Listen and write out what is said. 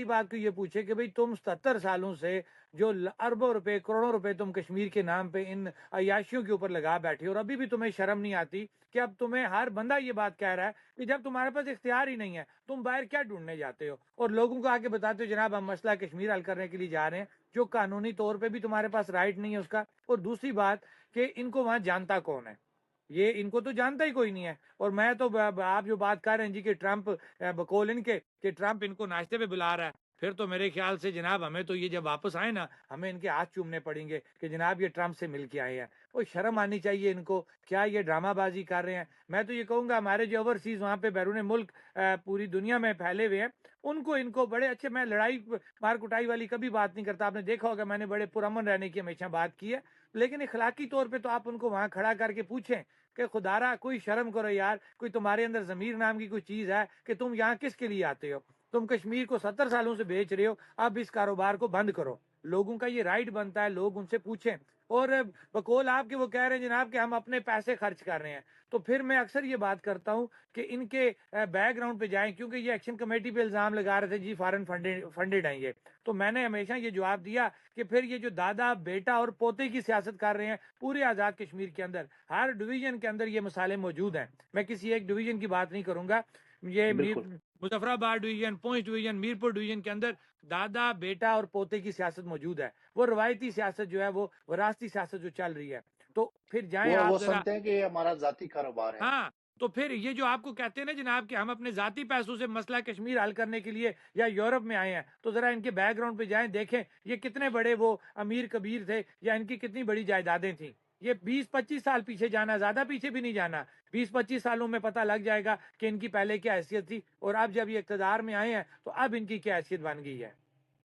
بات کو یہ پوچھے کہ بھئی تم 77 سالوں سے جو اربوں روپے کروڑوں روپے تم کشمیر کے نام پہ ان عیاشیوں کے اوپر لگا بیٹھے ہو، اور ابھی بھی تمہیں شرم نہیں آتی کہ اب تمہیں ہر بندہ یہ بات کہہ رہا ہے کہ جب تمہارے پاس اختیار ہی نہیں ہے تم باہر کیا ڈھونڈنے جاتے ہو، اور لوگوں کو آ کے بتاتے ہو جناب ہم مسئلہ کشمیر حل کرنے کے لیے جا رہے ہیں، جو قانونی طور پہ بھی تمہارے پاس رائٹ نہیں ہے اس کا۔ اور دوسری بات کہ ان کو وہاں جانتا کون ہے؟ یہ ان کو تو جانتا ہی کوئی نہیں ہے۔ اور میں تو آپ جو بات کر رہے ہیں جی کہ ٹرمپ بقول ان کے کہ ٹرمپ ان کو ناشتے پہ بلا رہا ہے، پھر تو میرے خیال سے جناب ہمیں تو یہ جب واپس آئے نا ہمیں ان کے ہاتھ چومنے پڑیں گے کہ جناب یہ ٹرمپ سے مل کے آئے ہیں۔ وہ شرم آنی چاہیے ان کو، کیا یہ ڈرامہ بازی کر رہے ہیں؟ میں تو یہ کہوں گا ہمارے جو اوورسیز وہاں پہ بیرون ملک پوری دنیا میں پھیلے ہوئے ہیں ان کو بڑے اچھے، میں لڑائی مار کٹائی والی کبھی بات نہیں کرتا، آپ نے دیکھا ہوگا میں نے بڑے پرامن رہنے کی ہمیشہ بات کی ہے، لیکن اخلاقی طور پہ تو آپ ان کو وہاں کھڑا کر کے پوچھیں کہ خدا را کوئی شرم کرو یار، کوئی تمہارے اندر ضمیر نام کی کوئی چیز ہے کہ تم یہاں کس کے لیے آتے ہو؟ تم کشمیر کو 70 سالوں سے بیچ رہے ہو، اب اس کاروبار کو بند کرو۔ لوگوں کا یہ رائٹ بنتا ہے، لوگ ان سے پوچھیں۔ اور بقول آپ کے وہ کہہ رہے ہیں جناب کہ ہم اپنے پیسے خرچ کر رہے ہیں، تو پھر میں اکثر یہ بات کرتا ہوں کہ ان کے بیک گراؤنڈ پہ جائیں، کیونکہ یہ ایکشن کمیٹی پہ الزام لگا رہے تھے جی فارن فنڈڈ ہیں یہ، تو میں نے ہمیشہ یہ جواب دیا کہ پھر یہ جو دادا بیٹا اور پوتے کی سیاست کر رہے ہیں پورے آزاد کشمیر کے اندر، ہر ڈویژن کے اندر یہ مسائلے موجود ہیں۔ میں کسی ایک ڈویژن کی بات نہیں کروں گا، یہ بالکل مظفر آباد ڈویژن، پونچھ ڈویژن، میرپور ڈویژن کے اندر دادا بیٹا اور پوتے کی سیاست موجود ہے۔ وہ روایتی سیاست جو ہے، وہ وراثتی سیاست جو چل رہی ہے، تو پھر جائیں وہ آپ ذرا۔ سمجھتے ہیں کہ یہ ہمارا ذاتی کاروبار ہے۔ ہاں، تو پھر یہ جو آپ کو کہتے ہیں نا جناب کہ ہم اپنے ذاتی پیسوں سے مسئلہ کشمیر حل کرنے کے لیے یا یورپ میں آئے ہیں، تو ذرا ان کے بیک گراؤنڈ پہ جائیں، دیکھیں یہ کتنے بڑے وہ امیر کبیر تھے یا ان کی کتنی بڑی جائیدادیں تھیں۔ یہ 20-25 سال پیچھے جانا، زیادہ پیچھے بھی نہیں جانا، 20-25 سالوں میں پتہ لگ جائے گا کہ ان کی پہلے کیا حیثیت تھی، اور اب جب یہ اقتدار میں آئے ہیں تو اب ان کی کیا حیثیت بن گئی ہے۔